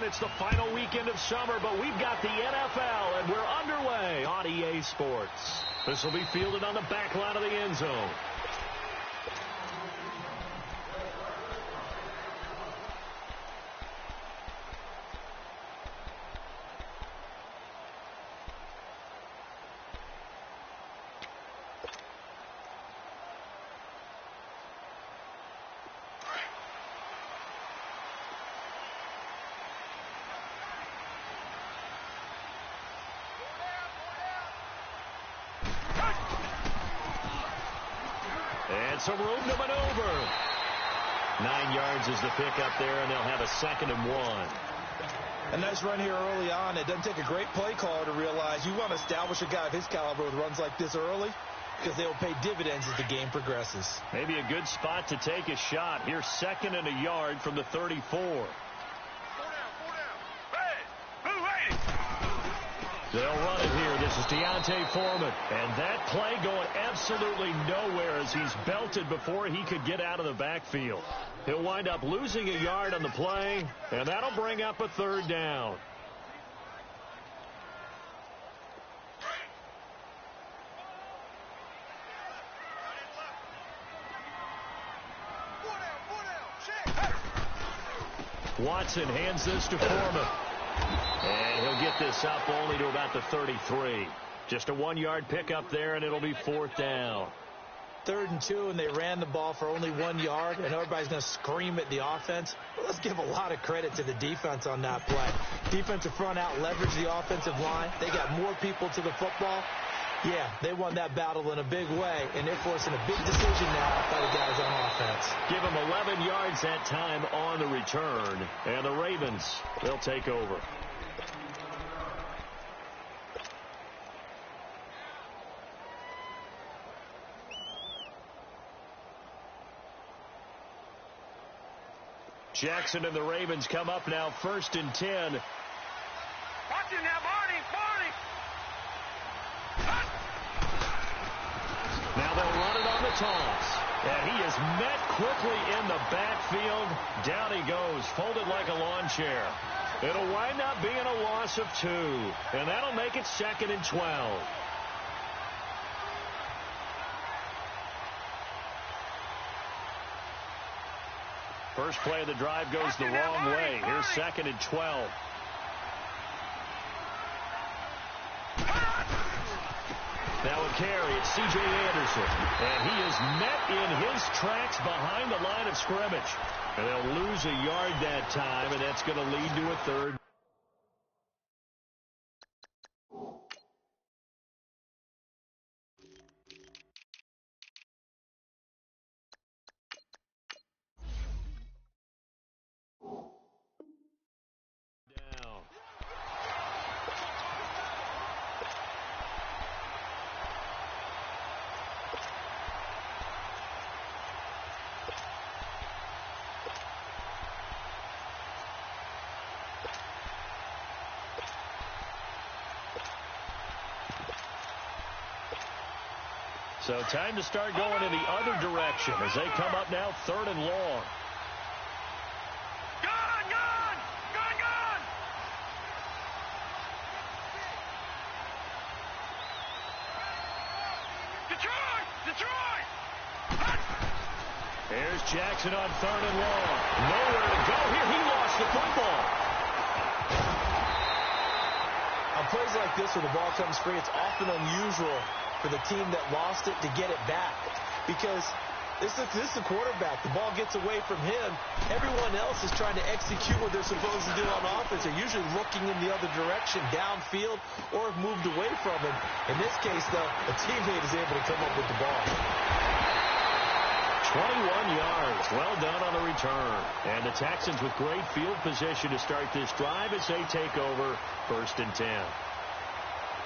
and it's the final weekend of summer, but we've got the NFL, and we're underway on EA Sports. This will be fielded on the back line of the end zone. And some room to maneuver. 9 yards is the pickup there, and they'll have a 2nd and 1. A nice run here early on. It doesn't take a great play caller to realize you want to establish a guy of his caliber with runs like this early because they will pay dividends as the game progresses. Maybe a good spot to take a shot. Here's 2nd and a yard from the 34. They'll run it here. This is Deontay Foreman. And that play going absolutely nowhere as he's belted before he could get out of the backfield. He'll wind up losing a yard on the play, and that'll bring up a 3rd down. Watson hands this to Foreman. And he'll get this up only to about the 33. Just a 1-yard pickup there, and it'll be 4th down. 3rd and 2, and they ran the ball for only 1 yard, and everybody's going to scream at the offense. But let's give a lot of credit to the defense on that play. Defensive front out leveraged the offensive line. They got more people to the football. Yeah, they won that battle in a big way, and they're forcing a big decision now by the guys on offense. Give them 11 yards that time on the return, and the Ravens, they'll take over. Jackson and the Ravens come up now, 1st and 10. Watch it now, Barney. Now they'll run it on the toss. And he is met quickly in the backfield. Down he goes, folded like a lawn chair. It'll wind up being a loss of 2. And that'll make it 2nd and 12. First play of the drive goes the wrong way. Here's 2nd and 12. Now a carry, it's C.J. Anderson. And he is met in his tracks behind the line of scrimmage. And they'll lose a yard that time, and that's going to lead to a 3rd. So time to start going in the other direction as they come up now 3rd and long. Gone! Detroit! Here's Jackson on 3rd and long. Nowhere to go here. He lost the football. On plays like this where the ball comes free, it's often unusual for the team that lost it to get it back, because this is the quarterback. The ball gets away from him. Everyone else is trying to execute what they're supposed to do on offense. They're usually looking in the other direction, downfield, or have moved away from him. In this case, though, a teammate is able to come up with the ball. 21 yards. Well done on the return. And the Texans with great field position to start this drive as they take over 1st and 10.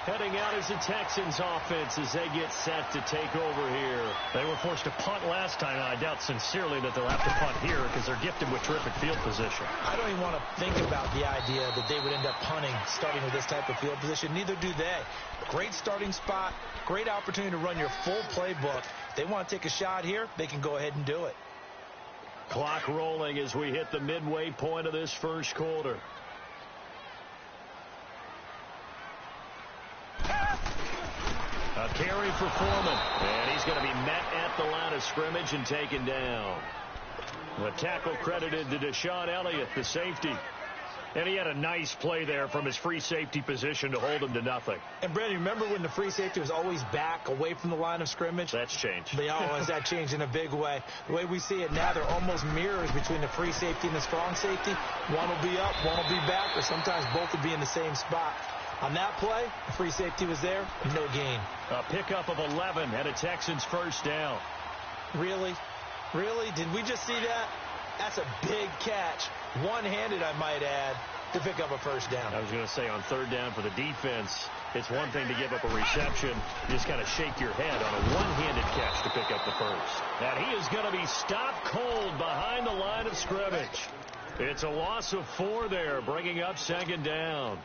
Heading out is the Texans offense as they get set to take over here. They were forced to punt last time. I doubt sincerely that they'll have to punt here because they're gifted with terrific field position. I don't even want to think about the idea that they would end up punting starting with this type of field position. Neither do they. Great starting spot. Great opportunity to run your full playbook. If they want to take a shot here, they can go ahead and do it. Clock rolling as we hit the midway point of this first quarter. A carry for Foreman. And he's going to be met at the line of scrimmage and taken down. The tackle credited to Deshaun Elliott, the safety. And he had a nice play there from his free safety position to hold him to nothing. And, Brandon, remember when the free safety was always back away from the line of scrimmage? That's changed. That changed in a big way. The way we see it now, they're almost mirrors between the free safety and the strong safety. One will be up, one will be back, or sometimes both will be in the same spot. On that play, the free safety was there, no gain. A pickup of 11 and a Texans first down. Really? Really? Did we just see that? That's a big catch. One-handed, I might add, to pick up a first down. I was going to say on third down for the defense, it's one thing to give up a reception. You just kind of shake your head on a one-handed catch to pick up the first. And he is going to be stopped cold behind the line of scrimmage. It's a loss of 4 there, bringing up second down.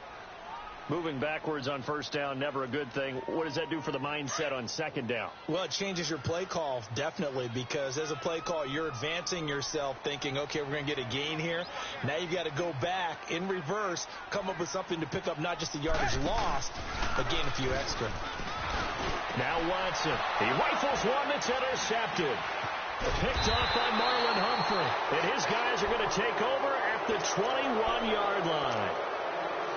Moving backwards on first down, never a good thing. What does that do for the mindset on second down? Well, it changes your play call, definitely, because as a play call, you're advancing yourself thinking, okay, we're going to get a gain here. Now you've got to go back in reverse, come up with something to pick up not just the yardage lost, but gain a few extra. Now Watson. He rifles one that's intercepted. Picked off by Marlon Humphrey. And his guys are going to take over at the 21-yard line.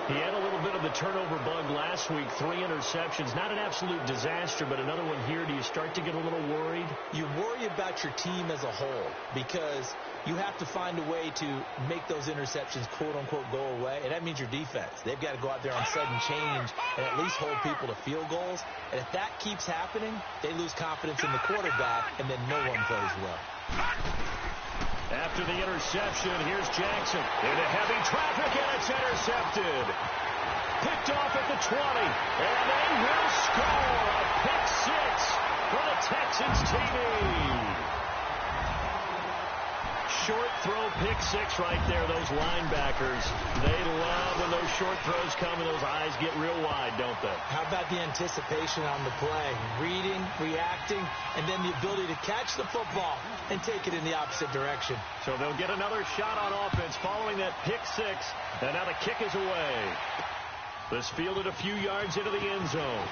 He had a little bit of the turnover bug last week, 3 interceptions. Not an absolute disaster, but another one here. Do you start to get a little worried? You worry about your team as a whole because you have to find a way to make those interceptions, quote-unquote, go away, and that means your defense. They've got to go out there on sudden change and at least hold people to field goals. And if that keeps happening, they lose confidence in the quarterback, and then no one plays well. After the interception, here's Jackson into heavy traffic, and it's intercepted. Picked off at the 20, and they will score a pick 6 for the Texans TV. Short throw, pick 6 right there. Those linebackers, they love when those short throws come and those eyes get real wide, don't they? How about the anticipation on the play? Reading, reacting, and then the ability to catch the football and take it in the opposite direction. So they'll get another shot on offense following that pick 6, and now the kick is away. This fielded a few yards into the end zone.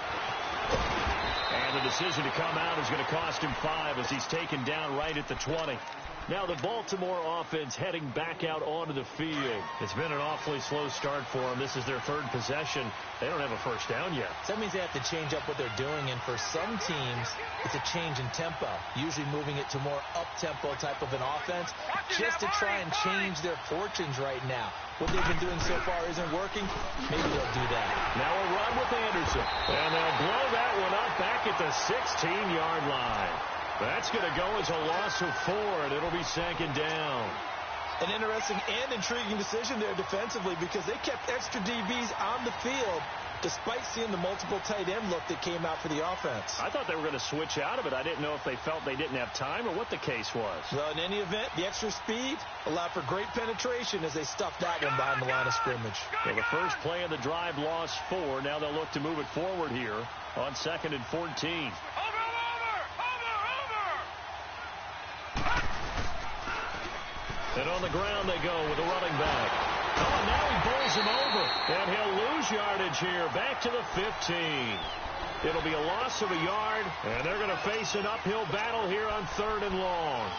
And the decision to come out is going to cost him 5 as he's taken down right at the 20. Now the Baltimore offense heading back out onto the field. It's been an awfully slow start for them. This is their 3rd possession. They don't have a first down yet. So that means they have to change up what they're doing, and for some teams, it's a change in tempo, usually moving it to more up-tempo type of an offense, just to try and change their fortunes right now. What they've been doing so far isn't working. Maybe they'll do that. Now a run with Anderson, and they'll blow that one up back at the 16-yard line. That's going to go as a loss of 4, and it'll be second down. An interesting and intriguing decision there defensively because they kept extra DBs on the field despite seeing the multiple tight end look that came out for the offense. I thought they were going to switch out of it. I didn't know if they felt they didn't have time or what the case was. Well, in any event, the extra speed allowed for great penetration as they stuffed that one behind the line of scrimmage. So the first play of the drive lost 4. Now they'll look to move it forward here on 2nd and 14. And on the ground they go with a running back. Oh, and now he bowls him over. And he'll lose yardage here. Back to the 15. It'll be a loss of a yard. And they're going to face an uphill battle here on 3rd and long.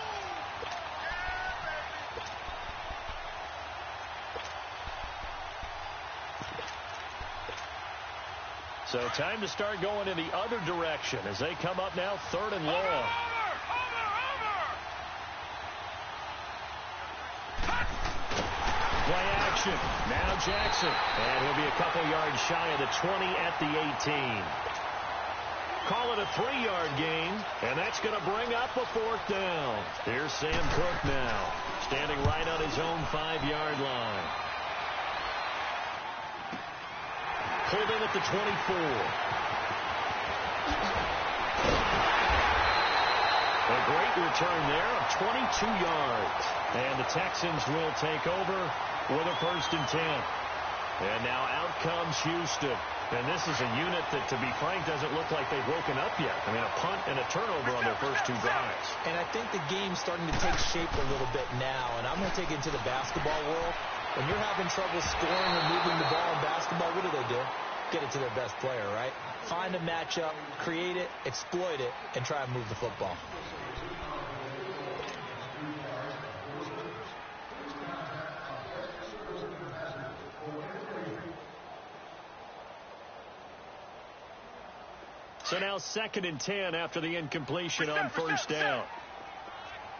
So time to start going in the other direction as they come up now 3rd and long. Play action. Now Jackson. And he'll be a couple yards shy of the 20 at the 18. Call it a 3-yard gain, and that's going to bring up a 4th down. Here's Sam Cook now, standing right on his own 5-yard line. Pulled in at the 24. A great return there of 22 yards. And the Texans will take over with a 1st and 10. And now out comes Houston. And this is a unit that, to be frank, doesn't look like they've woken up yet. I mean, a punt and a turnover on their first 2 drives. And I think the game's starting to take shape a little bit now. And I'm going to take it into the basketball world. When you're having trouble scoring or moving the ball in basketball, what do? get it to their best player, right? Find a matchup, create it, exploit it, and try and move the football. So now 2nd and 10 after the incompletion on first down.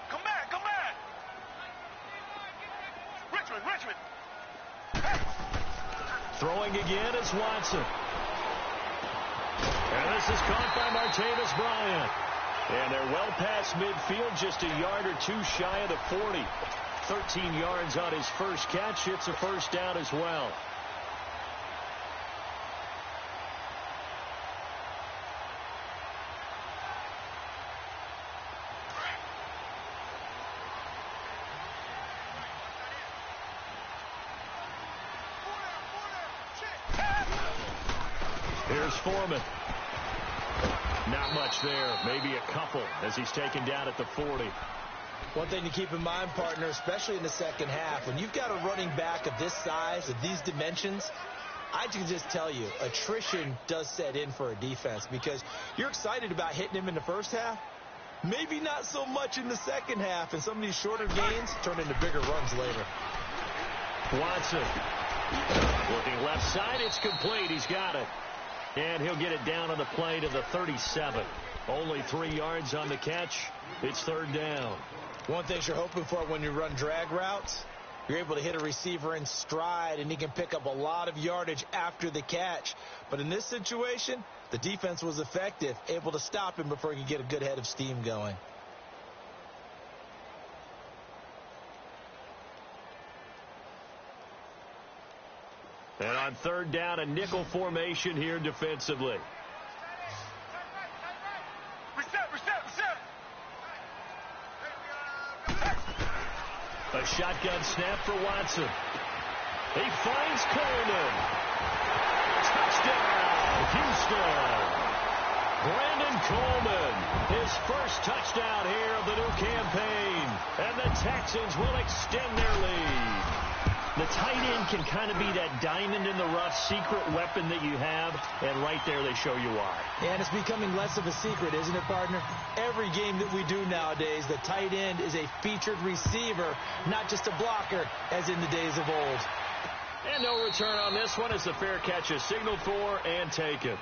Come back, come back. Richmond. Throwing again is Watson. And this is caught by Martavis Bryant. And they're well past midfield, just a yard or two shy of the 40. 13 yards on his first catch. It's a first down as well. Here's Foreman. Not much there. Maybe a couple as he's taken down at the 40. One thing to keep in mind, partner, especially in the second half, when you've got a running back of this size, of these dimensions, I can just tell you, attrition does set in for a defense because you're excited about hitting him in the first half. Maybe not so much in the second half, and some of these shorter gains turn into bigger runs later. Watson. Looking left side, it's complete. He's got it. And he'll get it down on the play to the 37. Only 3 yards on the catch. It's third down. One thing you're hoping for when you run drag routes, you're able to hit a receiver in stride, and he can pick up a lot of yardage after the catch. But in this situation, the defense was effective, able to stop him before he could get a good head of steam going. And on third down, a nickel formation here defensively. Reset. A shotgun snap for Watson. He finds Coleman. Touchdown, Houston. Brandon Coleman, his first touchdown here of the new campaign. And the Texans will extend their lead. The tight end can kind of be that diamond in the rough secret weapon that you have, and right there they show you why. And it's becoming less of a secret, isn't it, partner? Every game that we do nowadays, the tight end is a featured receiver, not just a blocker, as in the days of old. And no return on this one as the fair catch is signaled for and taken.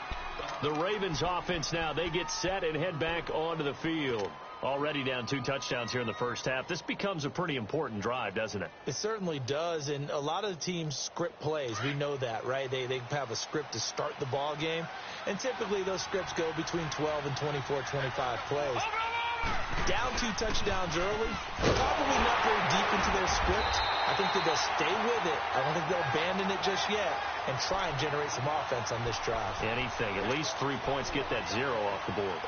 The Ravens offense now, they get set and head back onto the field. Already down 2 touchdowns here in the first half. This becomes a pretty important drive, doesn't it? It certainly does, and a lot of the teams script plays. We know that, right? They have a script to start the ball game, and typically those scripts go between 12 and 24, 25 plays. Down 2 touchdowns early, probably not very deep into their script. I think that they'll stay with it. I don't think they'll abandon it just yet and try and generate some offense on this drive. Anything. At least 3 points, get that 0 off the board.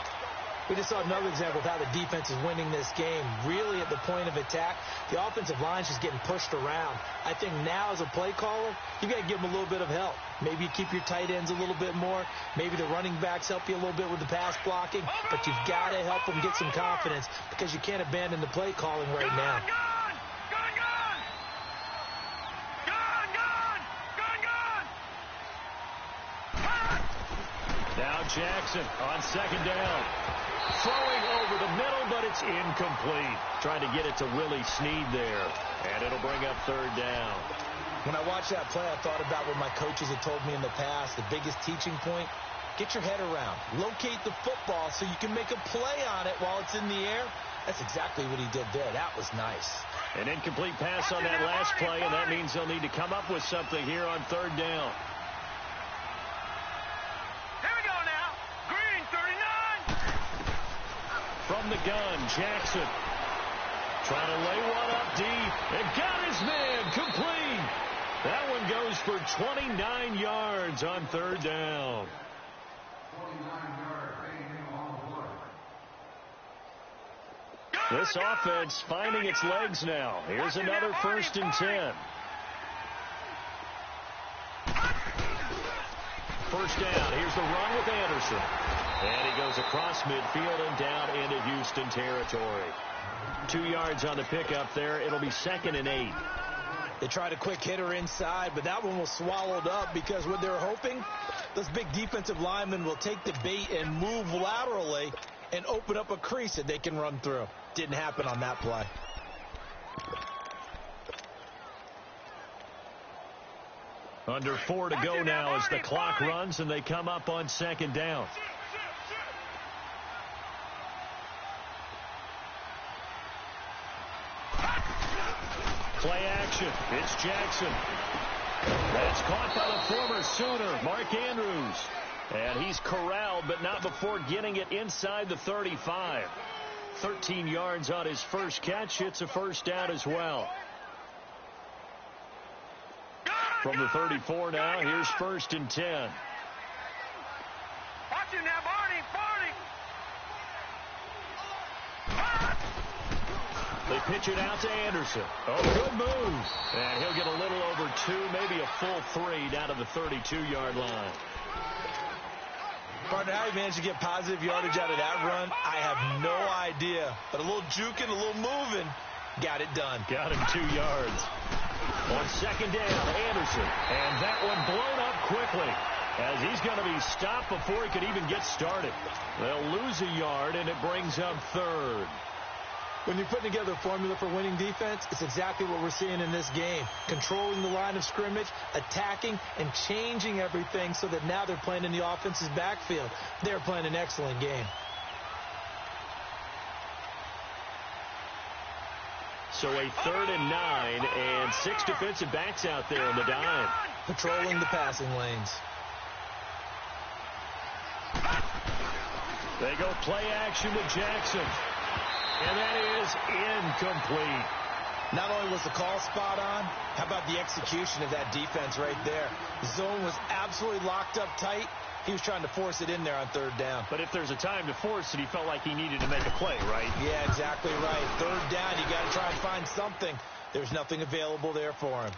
We just saw another example of how the defense is winning this game. Really at the point of attack, the offensive line's just getting pushed around. I think now as a play caller, you got to give them a little bit of help. Maybe you keep your tight ends a little bit more. Maybe the running backs help you a little bit with the pass blocking. But you've got to help them get some confidence because you can't abandon the play calling right now. Now Jackson on second down. Throwing over the middle, but it's incomplete. Trying to get it to Willie Snead there. And it'll bring up third down. When I watched that play, I thought about what my coaches had told me in the past. The biggest teaching point, get your head around. Locate the football so you can make a play on it while it's in the air. That's exactly what he did there. That was nice. An incomplete pass on that last play, and that means they'll need to come up with something here on third down. From the gun, Jackson trying to lay one up deep and got his man complete. That one goes for 29 yards on third down. This offense finding its legs now. Here's another 1st and 10. First down. Here's the run with Anderson. And he goes across midfield and down into Houston territory. 2 yards on the pickup there. It'll be 2nd and 8. They tried a quick hitter inside, but that one was swallowed up because what they were hoping, those big defensive linemen will take the bait and move laterally and open up a crease that they can run through. Didn't happen on that play. Under 4 to go now as the clock runs and they come up on second down. Play action. It's Jackson. That's caught by the former Sooner, Mark Andrews. And he's corralled, but not before getting it inside the 35. 13 yards on his first catch. It's a first down as well. From the 34 now, here's 1st and 10. Watch him now, Barney, They pitch it out to Anderson. Oh, good move. And he'll get a little over 2, maybe a full 3 down to the 32-yard line. Partner, how he managed to get positive yardage out of that run, I have no idea. But a little juking, a little moving, got it done. Got him 2 yards. On second down, Anderson. And that one blown up quickly as he's going to be stopped before he could even get started. They'll lose a yard, and it brings up 3rd. When you're putting together a formula for winning defense, it's exactly what we're seeing in this game. Controlling the line of scrimmage, attacking, and changing everything so that now they're playing in the offense's backfield. They're playing an excellent game. So a 3rd and 9 and 6 defensive backs out there in the dime. Patrolling the passing lanes. They go play action to Jackson. And that is incomplete. Not only was the call spot on, how about the execution of that defense right there? The zone was absolutely locked up tight. He was trying to force it in there on 3rd down. But if there's a time to force it, he felt like he needed to make a play, right? Yeah, exactly right. 3rd down, you got to try and find something. There's nothing available there for him.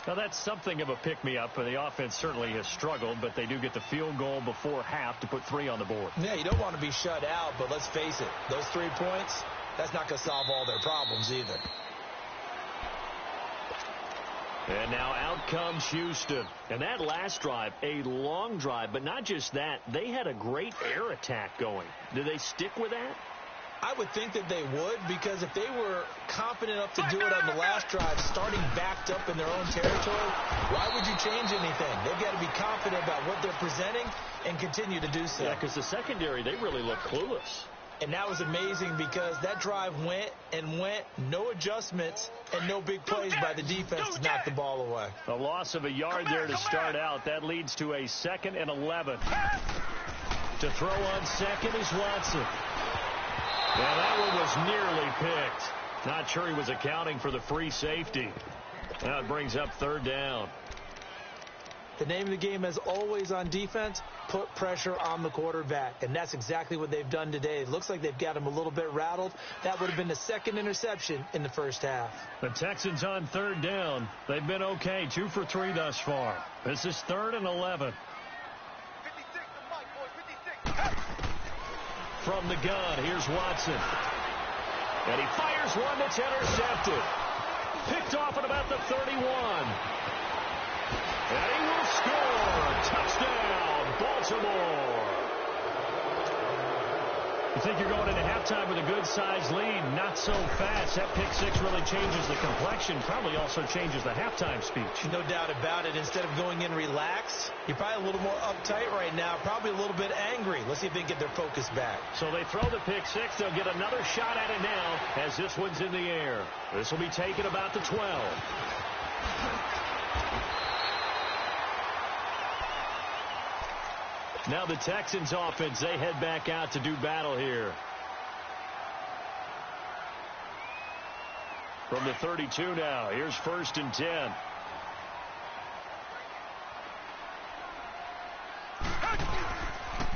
Now, that's something of a pick-me-up, and the offense certainly has struggled, but they do get the field goal before half to put 3 on the board. Yeah, you don't want to be shut out, but let's face it, those 3 points, that's not going to solve all their problems either. And now out comes Houston. And that last drive, a long drive, but not just that, they had a great air attack going. Do they stick with that? I would think that they would, because if they were confident enough to do it on the last drive, starting backed up in their own territory, why would you change anything? They've got to be confident about what they're presenting and continue to do so. Yeah, because the secondary, they really look clueless. And that was amazing because that drive went and went, no adjustments, and no big plays by the defense to knock the ball away. A loss of a yard there to start out. That leads to a 2nd and 11. To throw on second is Watson. Yeah, that one was nearly picked. Not sure he was accounting for the free safety. Now it brings up 3rd down. The name of the game, as always on defense, put pressure on the quarterback. And that's exactly what they've done today. It looks like they've got him a little bit rattled. That would have been the 2nd interception in the first half. The Texans on 3rd down. They've been okay, 2 for 3 thus far. This is 3rd and 11. 56. From the gun, here's Watson. And he fires one that's intercepted. Picked off at about the 31. And he will score. Touchdown, Baltimore. You think you're going into halftime with a good-sized lead. Not so fast. That pick 6 really changes the complexion. Probably also changes the halftime speech. No doubt about it. Instead of going in relaxed, you're probably a little more uptight right now. Probably a little bit angry. Let's see if they can get their focus back. So they throw the pick 6. They'll get another shot at it now as this one's in the air. This will be taken about the 12. Now the Texans offense, they head back out to do battle here. From the 32 now, here's 1st and 10.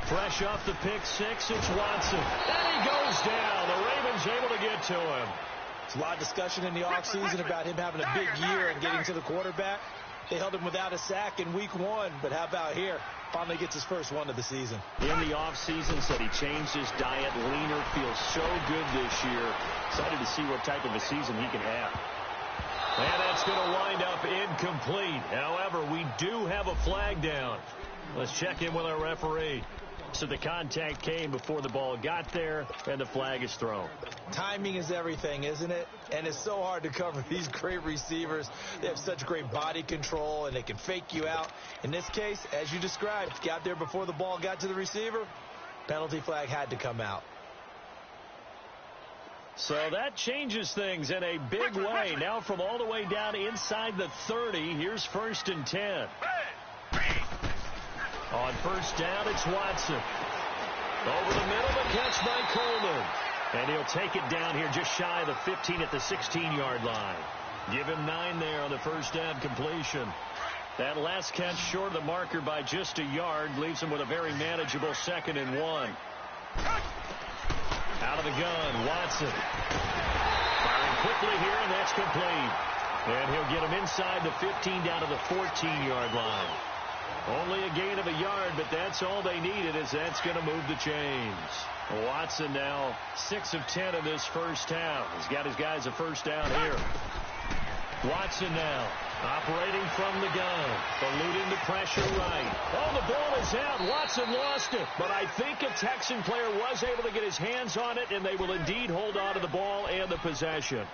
Fresh off the pick 6, it's Watson. And he goes down. The Ravens able to get to him. There's a lot of discussion in the offseason about him having a big year and getting to the quarterback. They held him without a sack in week 1, but how about here? Finally gets his first one of the season. In the offseason, said he changed his diet, leaner, feels so good this year. Excited to see what type of a season he can have. And that's going to wind up incomplete. However, we do have a flag down. Let's check in with our referee. So the contact came before the ball got there, and the flag is thrown. Timing is everything, isn't it? And it's so hard to cover these great receivers. They have such great body control, and they can fake you out. In this case, as you described, got there before the ball got to the receiver, penalty flag had to come out. So that changes things in a big way. Now from all the way down inside the 30, here's 1st and 10. On first down, it's Watson. Over the middle, the catch by Coleman. And he'll take it down here just shy of the 15 at the 16-yard line. Give him 9 there on the first down completion. That last catch short of the marker by just a yard leaves him with a very manageable 2nd and 1. Out of the gun, Watson. Firing quickly here, and that's complete. And he'll get him inside the 15 down to the 14-yard line. Only a gain of a yard, but that's all they needed, as that's going to move the chains. Watson now 6 of 10 in this first half. He's got his guys a first down here. Watson now operating from the gun, eluding the pressure right. Oh, the ball is out. Watson lost it, but I think a Texan player was able to get his hands on it, and they will indeed hold on to the ball and the possession.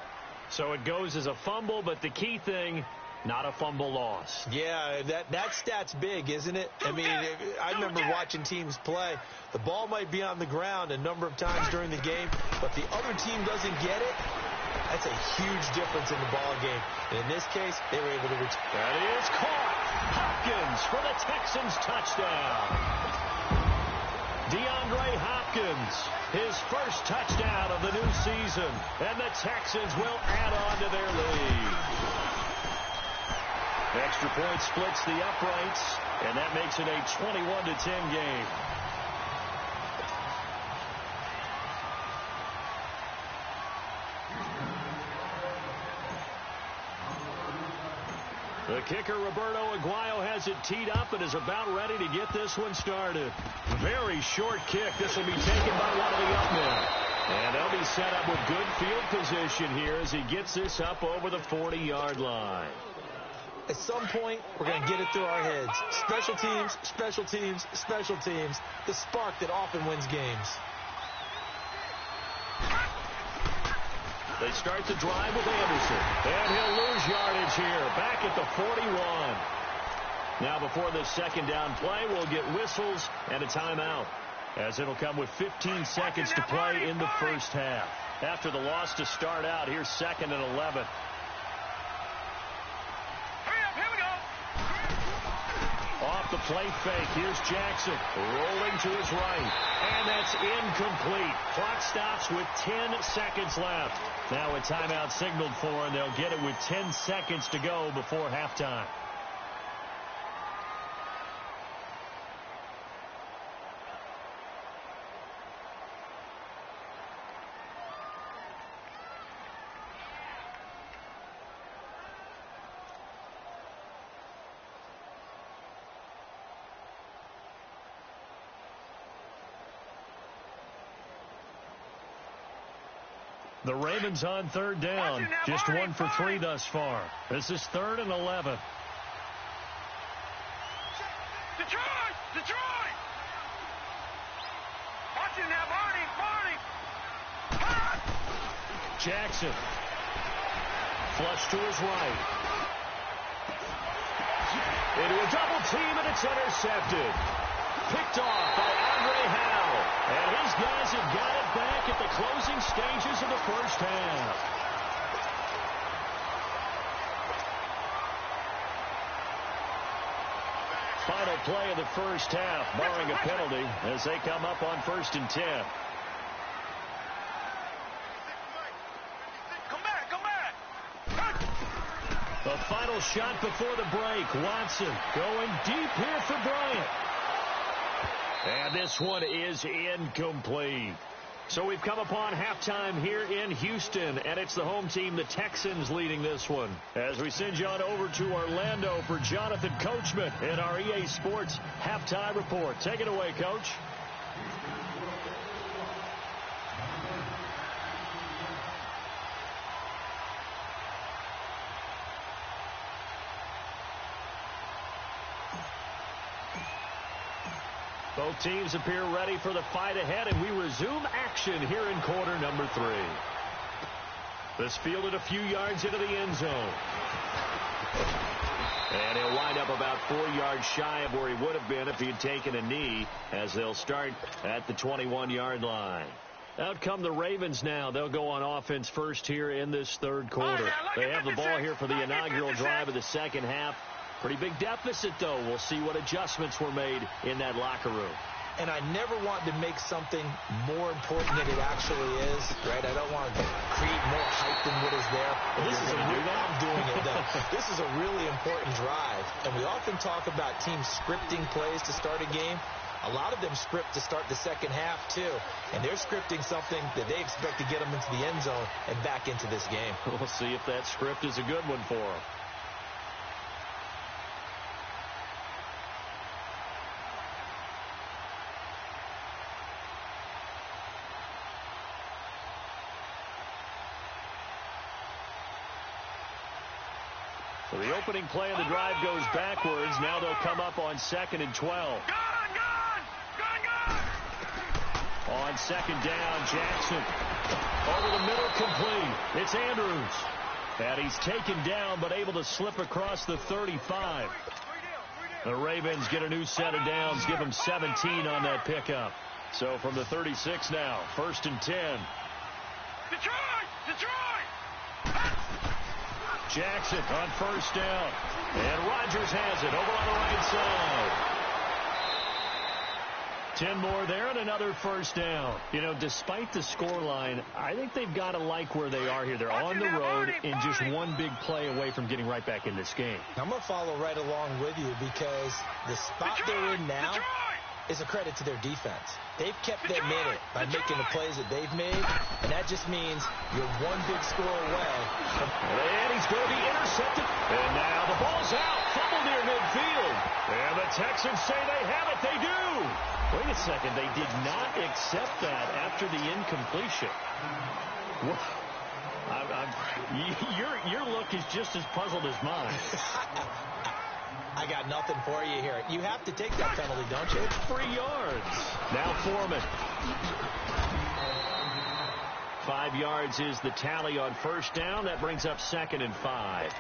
So it goes as a fumble, but the key thing, not a fumble loss. Yeah, that stat's big, isn't it? I mean, I remember watching teams play. The ball might be on the ground a number of times during the game, but the other team doesn't get it. That's a huge difference in the ball game. And in this case, they were able to return. That is caught. Hopkins for the Texans touchdown. DeAndre Hopkins, his first touchdown of the new season. And the Texans will add on to their lead. Extra point splits the uprights, and that makes it a 21-10 game. The kicker, Roberto Aguayo, has it teed up and is about ready to get this one started. Very short kick. This will be taken by one of the up men. And they'll be set up with good field position here as he gets this up over the 40-yard line. At some point, we're going to get it through our heads. Special teams, special teams, special teams. The spark that often wins games. They start the drive with Anderson. And he'll lose yardage here. Back at the 41. Now before this second down play, we'll get whistles and a timeout, as it'll come with 15 seconds to play in the first half. After the loss to start out, here's 2nd and 11. Off the play fake, here's Jackson, rolling to his right, and that's incomplete. Clock stops with 10 seconds left. Now a timeout signaled for, and they'll get it with 10 seconds to go before halftime. The Ravens on 3rd down. Just 1 for 3 thus far. This is 3rd and 11. Detroit! Detroit! Watching now, Barney! Jackson. Flush to his right. Into a double team, and it's intercepted. Picked off by Andre Howe. And his guys have got it back at the closing stages of the first half. Final play of the first half, barring a penalty, as they come up on 1st and 10. Come back! The final shot before the break. Watson going deep here for Bryant. And this one is incomplete. So we've come upon halftime here in Houston, and it's the home team, the Texans, leading this one. As we send you on over to Orlando for Jonathan Coachman in our EA Sports Halftime Report. Take it away, Coach. Both teams appear ready for the fight ahead, and we resume action here in quarter number 3. This fielded a few yards into the end zone. And he'll wind up about 4 yards shy of where he would have been if he had taken a knee, as they'll start at the 21-yard line. Out come the Ravens now. They'll go on offense first here in this third quarter. They have the ball here for the inaugural drive of the second half. Pretty big deficit, though. We'll see what adjustments were made in that locker room. And I never want to make something more important than it actually is, right? I don't want to create more hype than what is there. But I'm doing it, though. This is a really important drive. And we often talk about teams scripting plays to start a game. A lot of them script to start the second half, too. And they're scripting something that they expect to get them into the end zone and back into this game. We'll see if that script is a good one for them. So the opening play of the drive goes backwards. Now they'll come up on 2nd and 12. On 2nd down, Jackson. Over the middle, complete. It's Andrews. And he's taken down, but able to slip across the 35. The Ravens get a new set of downs, give them 17 on that pickup. So from the 36 now, 1st and 10. Detroit! Jackson on 1st down. And Rodgers has it over on the right side. 10 more there and another 1st down. You know, despite the scoreline, I think they've got to like where they are here. They're on the road and just one big play away from getting right back in this game. I'm going to follow right along with you because the spot they're in now is a credit to their defense. They've kept them in it by making the plays that they've made, and that just means you're one big score away. And he's going to be intercepted. And now the ball's out. Fumble near midfield. And the Texans say they have it. They do. Wait a second. They did not accept that after the incompletion. Your look is just as puzzled as mine. I got nothing for you here. You have to take that penalty, don't you? It's 3 yards. Now Foreman. 5 yards is the tally on 1st down. That brings up 2nd and 5.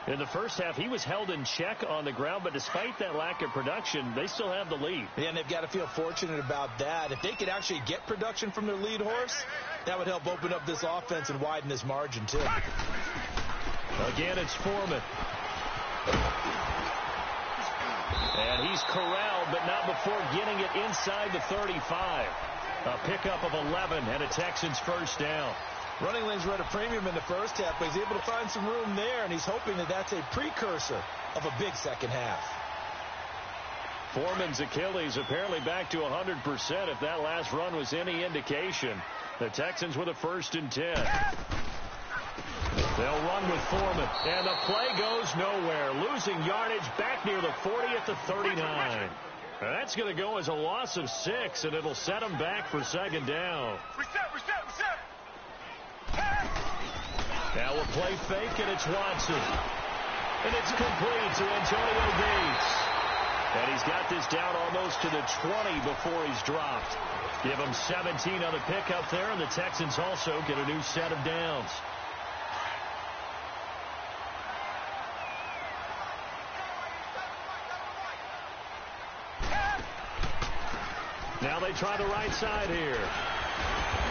In the first half, he was held in check on the ground, but despite that lack of production, they still have the lead. Yeah, and they've got to feel fortunate about that. If they could actually get production from their lead horse, that would help open up this offense and widen this margin, too. Again, it's Foreman. And he's corralled, but not before getting it inside the 35. A pickup of 11 and a Texans 1st down. Running lanes were at a premium in the first half, but he's able to find some room there, and he's hoping that that's a precursor of a big second half. Foreman's Achilles apparently back to 100% if that last run was any indication. The Texans with a 1st and 10. They'll run with Foreman, and the play goes nowhere. Losing yardage back near the 40 at the 39. That's going to go as a loss of 6, and it'll set them back for 2nd down. Reset. Now a play fake, and it's Watson. And it's complete to Antonio Gates. And he's got this down almost to the 20 before he's dropped. Give him 17 on the pickup there, and the Texans also get a new set of downs. Now they try the right side here.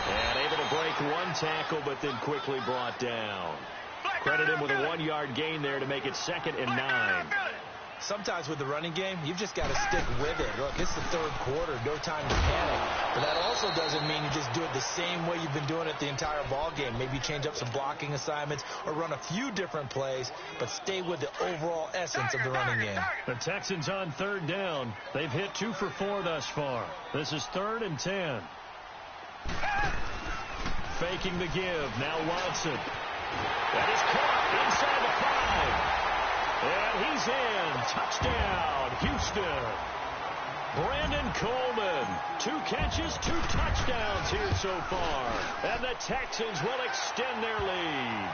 And able to break one tackle, but then quickly brought down. Credit him with a 1-yard gain there to make it 2nd and 9. Sometimes with the running game, you've just got to stick with it. Look, it's the third quarter, no time to panic. But that also doesn't mean you just do it the same way you've been doing it the entire ball game. Maybe change up some blocking assignments or run a few different plays, but stay with the overall essence of the running game. The Texans on 3rd down. They've hit 2 for 4 thus far. This is 3rd and 10. Faking the give. Now Watson. That is caught inside the 5. And he's in. Touchdown, Houston. Brandon Coleman. 2 catches, 2 touchdowns here so far. And the Texans will extend their lead.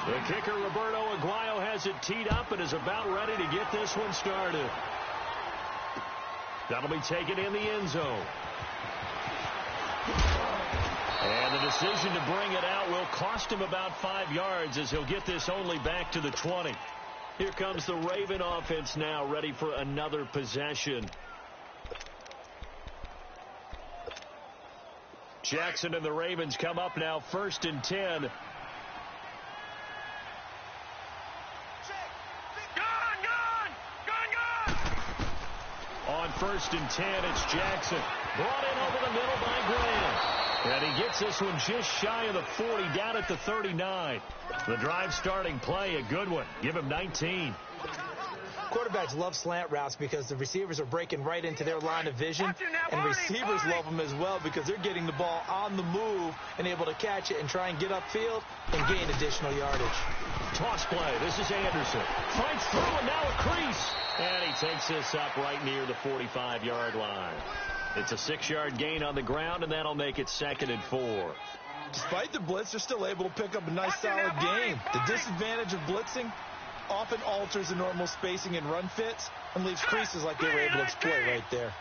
The kicker, Roberto Aguayo, has it teed up and is about ready to get this one started. That'll be taken in the end zone. And the decision to bring it out will cost him about 5 yards as he'll get this only back to the 20. Here comes the Raven offense now, ready for another possession. Jackson and the Ravens come up now, 1st and 10. On 1st and 10, it's Jackson. Brought in over the middle by Graham. And he gets this one just shy of the 40, down at the 39. The drive starting play, a good one. Give him 19. Quarterbacks love slant routes because the receivers are breaking right into their line of vision. And receivers love them as well because they're getting the ball on the move and able to catch it and try and get upfield and gain additional yardage. Toss play. This is Anderson. Fights through and now a crease. And he takes this up right near the 45-yard line. It's a 6-yard gain on the ground, and that'll make it 2nd and 4. Despite the blitz, they're still able to pick up a nice solid gain. The disadvantage of blitzing often alters the normal spacing and run fits and leaves creases like they were able to exploit right there.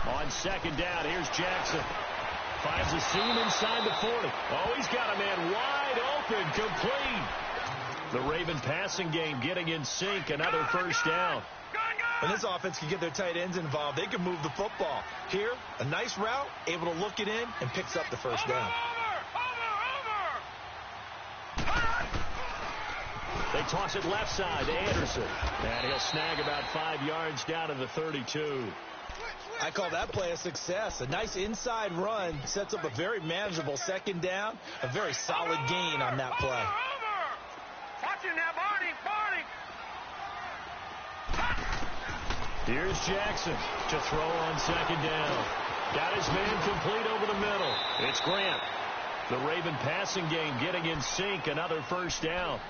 On 2nd down, here's Jackson. Finds a seam inside the 40. Oh, he's got a man wide open, complete. The Raven passing game getting in sync, another 1st down. When this offense can get their tight ends involved, they can move the football. Here, a nice route, able to look it in, and picks up the 1st down. They toss it left side to Anderson. And he'll snag about 5 yards down to the 32. I call that play a success. A nice inside run sets up a very manageable 2nd down. A very solid gain on that play. Here's Jackson to throw on 2nd down. Got his man complete over the middle. It's Grant. The Raven passing game getting in sync. Another 1st down.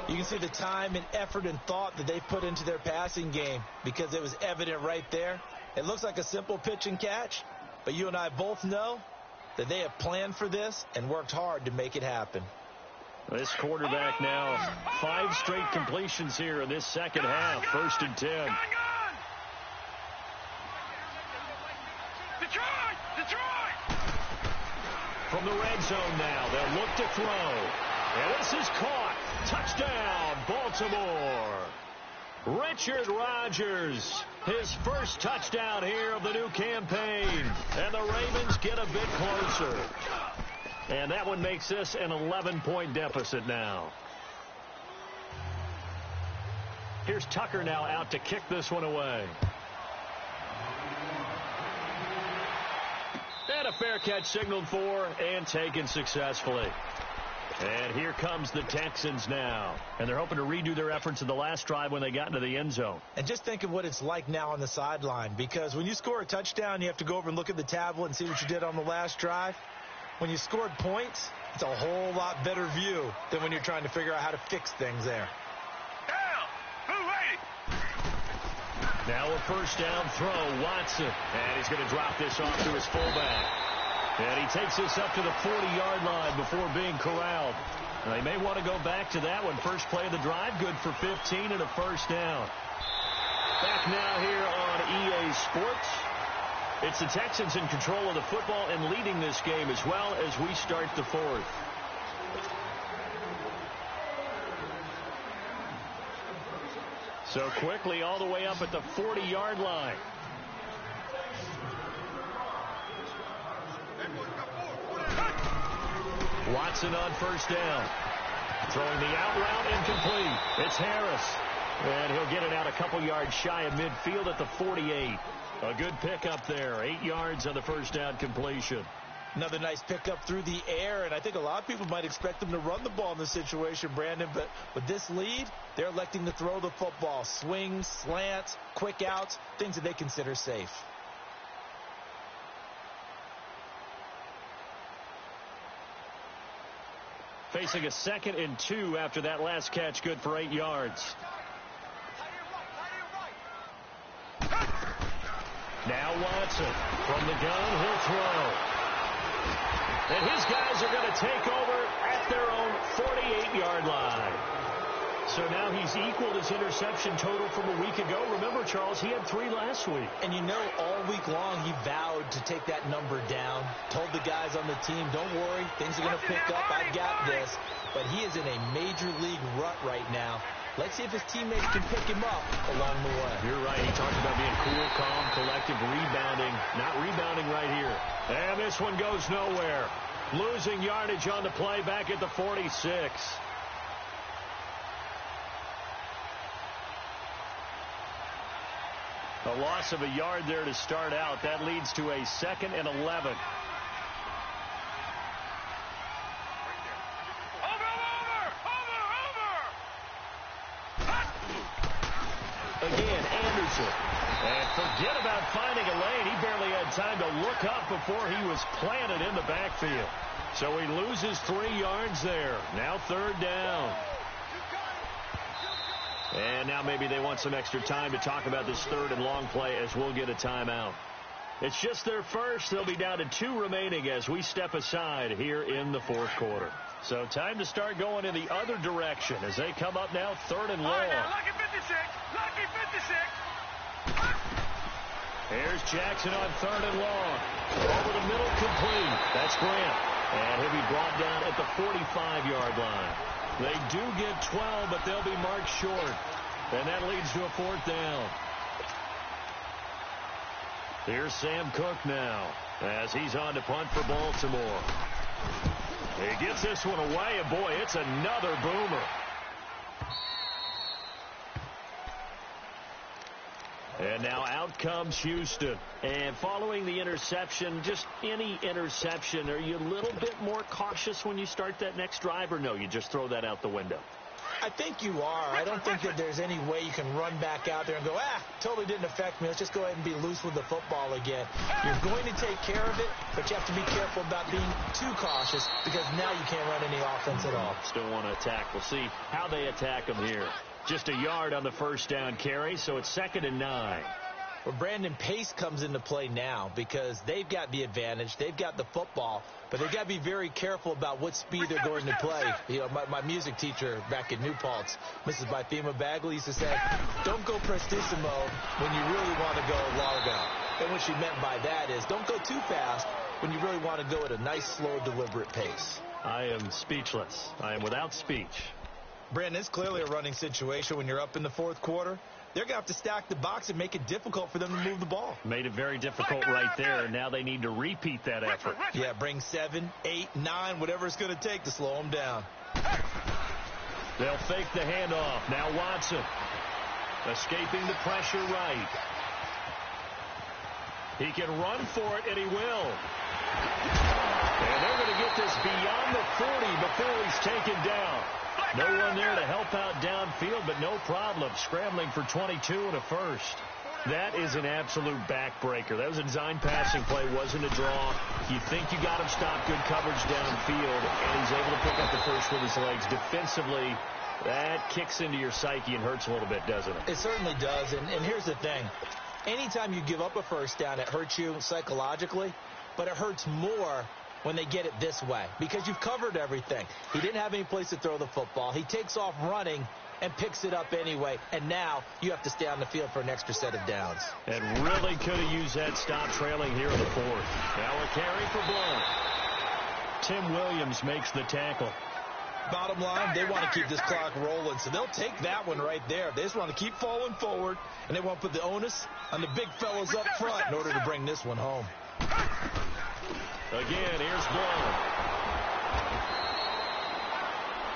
You can see the time and effort and thought that they put into their passing game because it was evident right there. It looks like a simple pitch and catch, but you and I both know that they have planned for this and worked hard to make it happen. This quarterback now 5 straight completions here in this 2nd half. 1st and 10. From the red zone now, they'll look to throw. And this is caught. Touchdown, Baltimore. Richard Rodgers, his 1st touchdown here of the new campaign. And the Ravens get a bit closer. And that one makes this an 11-point deficit now. Here's Tucker now out to kick this one away. And a fair catch signaled for and taken successfully. And here comes the Texans now. And they're hoping to redo their efforts in the last drive when they got into the end zone. And just think of what it's like now on the sideline. Because when you score a touchdown, you have to go over and look at the tablet and see what you did on the last drive. When you scored points, it's a whole lot better view than when you're trying to figure out how to fix things there. Now a 1st down throw, Watson. And he's going to drop this off to his fullback. And he takes this up to the 40-yard line before being corralled. They may want to go back to that one. First play of the drive, good for 15 and a 1st down. Back now here on EA Sports. It's the Texans in control of the football and leading this game as well as we start the 4th. So quickly all the way up at the 40-yard line. Watson on 1st down. Throwing the out route incomplete. It's Harris. And he'll get it out a couple yards shy of midfield at the 48. A good pickup there. 8 yards on the 1st down completion. Another nice pickup through the air, and I think a lot of people might expect them to run the ball in this situation, Brandon, but with this lead, they're electing to throw the football. Swings, slants, quick outs, things that they consider safe. Facing a 2nd and 2 after that last catch, good for 8 yards. Now Watson from the gun, he'll throw. And his guys are going to take over at their own 30-yard line. So now he's equaled his interception total from a week ago. Remember, Charles, he had 3 last week. And you know, all week long he vowed to take that number down. Told the guys on the team, don't worry, things are going to pick up. I got this. But he is in a major league rut right now. Let's see if his teammates can pick him up along the way. You're right. He talked about being cool, calm, collective, rebounding. Not rebounding right here. And this one goes nowhere. Losing yardage on the play back at the 46. A loss of a yard there to start out. That leads to a 2nd and 11. Again, Anderson. And forget about finding a lane. He barely had time to look up before he was planted in the backfield. So he loses 3 yards there. Now 3rd down. And now maybe they want some extra time to talk about this 3rd and long play as we'll get a timeout. It's just their first. They'll be down to 2 remaining as we step aside here in the 4th quarter. So time to start going in the other direction as they come up now 3rd and long. All right, now, lucky 56. Lucky 56. Here's Jackson on 3rd and long. Over the middle, complete. That's Grant. And he'll be brought down at the 45-yard line. They do get 12, but they'll be marked short. And that leads to a 4th down. Here's Sam Cook now as he's on to punt for Baltimore. He gets this one away, and boy, it's another boomer. And now out comes Houston. And following the interception, just any interception, are you a little bit more cautious when you start that next drive, or no, you just throw that out the window? I think you are. I don't think that there's any way you can run back out there and go, totally didn't affect me. Let's just go ahead and be loose with the football again. You're going to take care of it, but you have to be careful about being too cautious because now you can't run any offense at all. Still want to attack. We'll see how they attack them here. Just a yard on the 1st down carry, so it's 2nd and 9. Well, Brandon, pace comes into play now because they've got the advantage. They've got the football, but they've got to be very careful about what speed they're going to play. You know, my music teacher back in New Paltz, Mrs. Bythema Bagley, used to say, don't go prestissimo when you really want to go largo. And what she meant by that is don't go too fast when you really want to go at a nice, slow, deliberate pace. I am speechless. I am without speech. Brandon, it's clearly a running situation when you're up in the 4th quarter. They're going to have to stack the box and make it difficult for them to move the ball. Made it very difficult right there. Now they need to repeat that effort. Yeah, bring 7, 8, 9, whatever it's going to take to slow them down. They'll fake the handoff. Now Watson escaping the pressure right. He can run for it, and he will. And they're going to get this beyond the 40 before he's taken down. No one there to help out downfield, but no problem. Scrambling for 22 and a 1st. That is an absolute backbreaker. That was a design passing play, wasn't a draw. You think you got him stopped, good coverage downfield, and he's able to pick up the 1st with his legs. Defensively, that kicks into your psyche and hurts a little bit, doesn't it? It certainly does, and here's the thing. Anytime you give up a 1st down, it hurts you psychologically, but it hurts more when they get it this way because you've covered everything. He didn't have any place to throw the football. He takes off running and picks it up anyway, and now you have to stay on the field for an extra set of downs. And really could have used that stop trailing here in the 4th. Now a carry for Blount. Tim Williams makes the tackle. Bottom line, they want to keep this clock rolling, so they'll take that one right there. They just want to keep falling forward, and they want to put the onus on the big fellas up front in order to bring this one home. Again, here's Blount.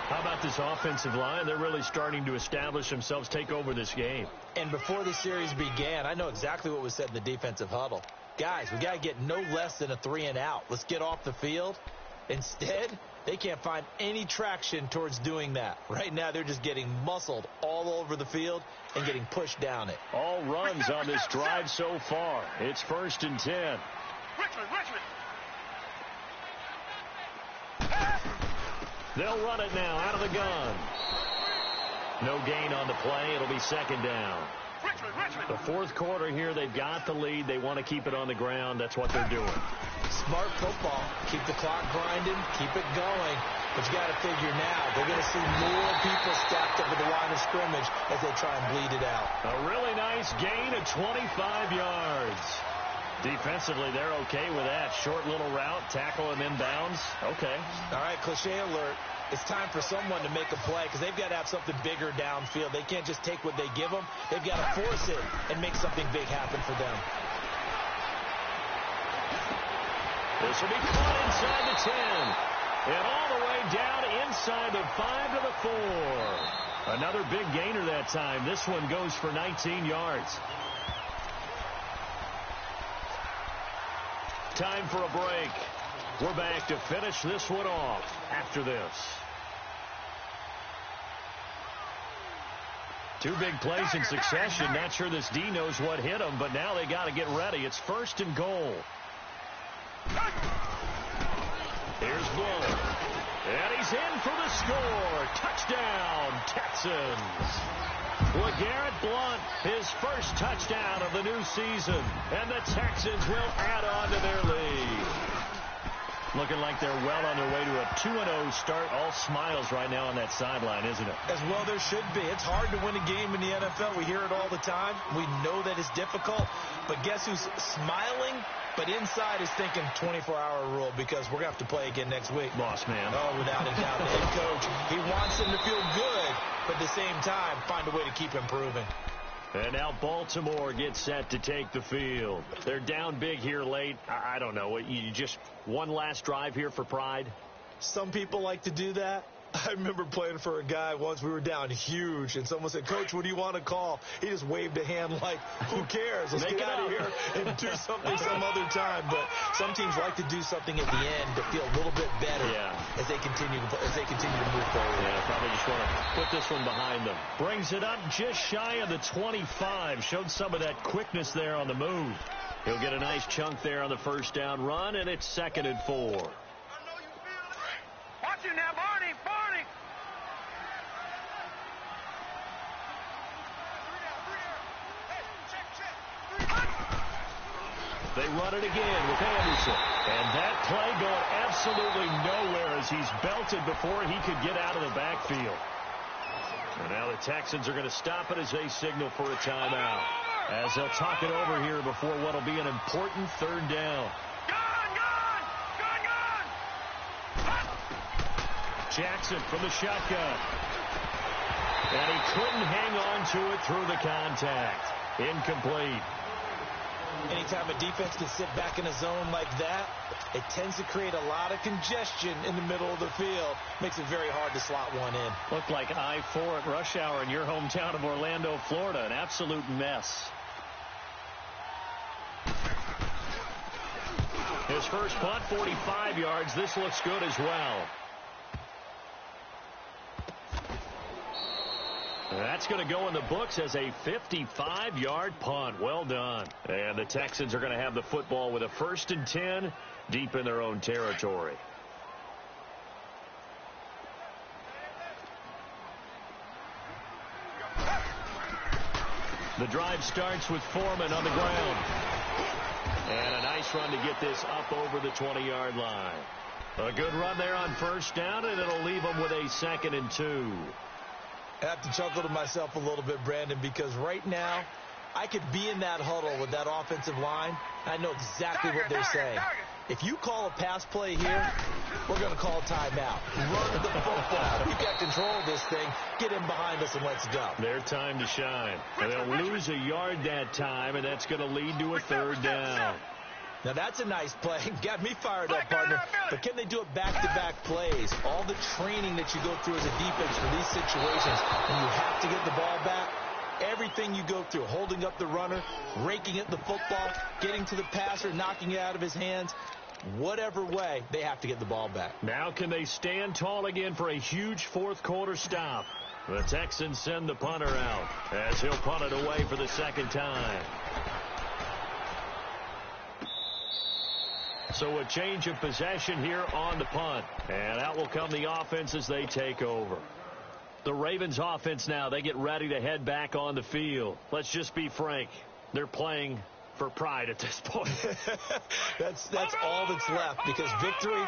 How about this offensive line? They're really starting to establish themselves, take over this game. And before the series began, I know exactly what was said in the defensive huddle. Guys, we got to get no less than a 3 and out. Let's get off the field. Instead, they can't find any traction towards doing that. Right now, they're just getting muscled all over the field and getting pushed down it. All runs on this drive so far. It's 1st and 10. Richmond. They'll run it now out of the gun. No gain on the play. It'll be 2nd down. The 4th quarter here, they've got the lead. They want to keep it on the ground. That's what they're doing. Smart football. Keep the clock grinding. Keep it going. But you got to figure now, they're going to see more people stacked up at the line of scrimmage as they try and bleed it out. A really nice gain of 25 yards. Defensively, they're okay with that. Short little route, tackle him inbounds. Okay. All right, cliche alert. It's time for someone to make a play because they've got to have something bigger downfield. They can't just take what they give them. They've got to force it and make something big happen for them. This will be caught inside the 10. And all the way down inside the 5 to the 4. Another big gainer that time. This one goes for 19 yards. Time for a break. We're back to finish this one off after this. Two big plays in succession. Not sure this D knows what hit him, but now they got to get ready. It's 1st and goal. Here's Blow. And he's in for the score. Touchdown, Texans. LeGarrette Blount, his first touchdown of the new season. And the Texans will add on to their lead. Looking like they're well on their way to a 2-0 start. All smiles right now on that sideline, isn't it? As well there should be. It's hard to win a game in the NFL. We hear it all the time. We know that it's difficult. But guess who's smiling? But inside is thinking 24-hour rule because we're going to have to play again next week. Boss man. Oh, without a doubt. The head coach, he wants them to feel good, but at the same time, find a way to keep improving. And now Baltimore gets set to take the field. They're down big here late. I don't know. You just one last drive here for pride? Some people like to do that. I remember playing for a guy once. We were down huge, and someone said, "Coach, what do you want to call?" He just waved a hand like, who cares? Let's get out of here and do something some other time. But some teams like to do something at the end to feel a little bit better as they continue to move forward. Yeah, probably just want to put this one behind them. Brings it up just shy of the 25. Showed some of that quickness there on the move. He'll get a nice chunk there on the first down run, and it's 2nd and 4. Watch it now, Barney. Barney. They run it again with Anderson. And that play going absolutely nowhere as he's belted before he could get out of the backfield. And now the Texans are going to stop it as they signal for a timeout. As they'll talk it over here before what will be an important 3rd down. Jackson from the shotgun. And he couldn't hang on to it through the contact. Incomplete. Anytime a defense can sit back in a zone like that, it tends to create a lot of congestion in the middle of the field. Makes it very hard to slot one in. Looked like I-4 at rush hour in your hometown of Orlando, Florida. An absolute mess. His first punt, 45 yards. This looks good as well. That's going to go in the books as a 55-yard punt. Well done. And the Texans are going to have the football with a 1st and 10 deep in their own territory. The drive starts with Foreman on the ground. And a nice run to get this up over the 20-yard line. A good run there on first down, and it'll leave them with a 2nd and 2. I have to chuckle to myself a little bit, Brandon, because right now I could be in that huddle with that offensive line. I know exactly what they're saying. If you call a pass play here, we're going to call a timeout. Run the football. We've got control of this thing. Get in behind us and let's go. Their time to shine. And they'll lose a yard that time, and that's going to lead to a 3rd down. Now, that's a nice play. Got me fired up, partner. But can they do it back-to-back plays? All the training that you go through as a defense for these situations, when you have to get the ball back, everything you go through, holding up the runner, raking at the football, getting to the passer, knocking it out of his hands, whatever way, they have to get the ball back. Now can they stand tall again for a huge 4th quarter stop? The Texans send the punter out as he'll punt it away for the 2nd time. So a change of possession here on the punt. And out will come the offense as they take over. The Ravens offense now, they get ready to head back on the field. Let's just be frank. They're playing for pride at this point. That's all that's left, because victory,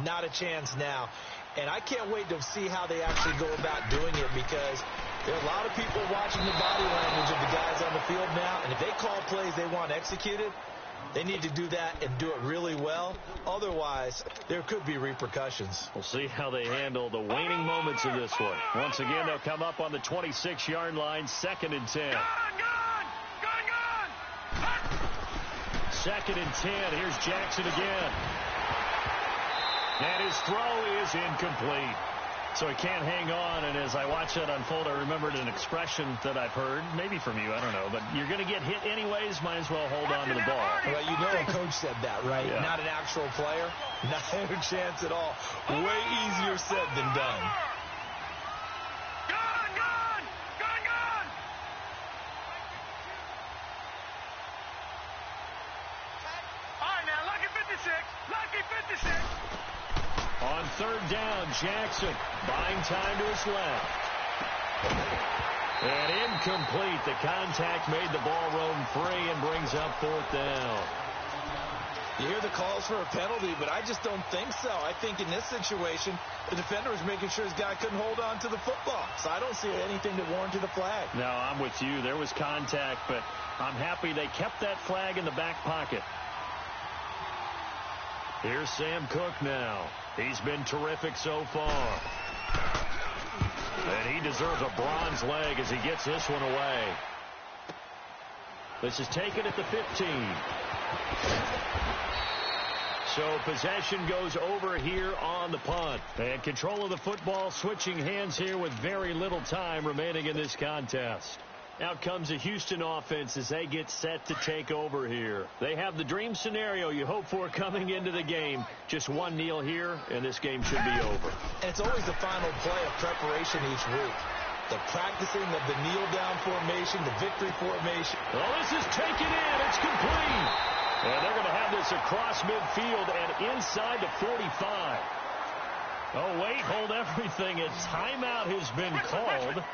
Not a chance now. And I can't wait to see how they actually go about doing it, because there are a lot of people watching the body language of the guys on the field now. And if they call plays they want executed, they need to do that and do it really well. Otherwise, there could be repercussions. We'll see how they handle the waning moments of this one. Once again, they'll come up on the 26-yard line, 2nd and 10. Second and 10. Here's Jackson again. And his throw is incomplete. So he can't hang on, and as I watch that unfold, I remembered an expression that I've heard, maybe from you, I don't know, but you're going to get hit anyways, might as well hold on to the ball. Well, you know a coach said that, right? Yeah. Not an actual player. Not a chance at all. Way easier said than done. All right, now, lucky 56. Lucky 56. On 3rd down, Jackson buying time to his left. And incomplete. The contact made the ball roam free and brings up 4th down. You hear the calls for a penalty, but I just don't think so. I think in this situation, the defender was making sure his guy couldn't hold on to the football. So I don't see anything that warranted the flag. No, I'm with you. There was contact, but I'm happy they kept that flag in the back pocket. Here's Sam Cook now. He's been terrific so far. And he deserves a bronze leg as he gets this one away. This is taken at the 15. So possession goes over here on the punt. And control of the football switching hands here with very little time remaining in this contest. Out comes the Houston offense as they get set to take over here. They have the dream scenario you hope for coming into the game. Just one kneel here, and this game should be over. And it's always the final play of preparation each week. The practicing of the kneel-down formation, the victory formation. Well, this is taken in. It's complete. And they're going to have this across midfield and inside the 45. Oh, wait, hold everything. A timeout has been called.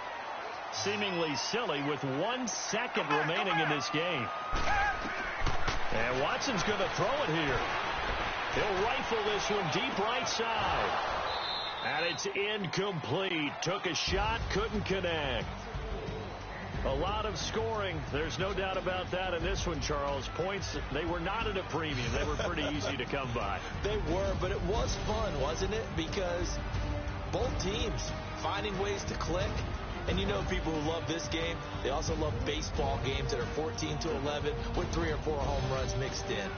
Seemingly silly with 1 second remaining in this game. And Watson's going to throw it here. He'll rifle this one deep right side. And it's incomplete. Took a shot, couldn't connect. A lot of scoring. There's no doubt about that in this one, Charles. Points, they were not at a premium. They were pretty easy to come by. They were, but it was fun, wasn't it? Because both teams finding ways to click. And you know people who love this game, they also love baseball games that are 14-11 with 3 or 4 home runs mixed in.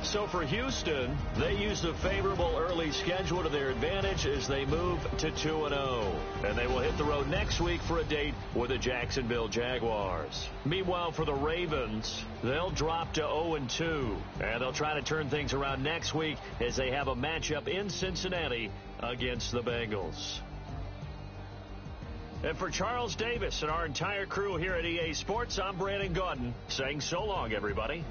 So for Houston, they use the favorable early schedule to their advantage as they move to 2-0. And they will hit the road next week for a date with the Jacksonville Jaguars. Meanwhile, for the Ravens, they'll drop to 0-2. And they'll try to turn things around next week as they have a matchup in Cincinnati against the Bengals. And for Charles Davis and our entire crew here at EA Sports, I'm Brandon Gaudin saying so long, everybody.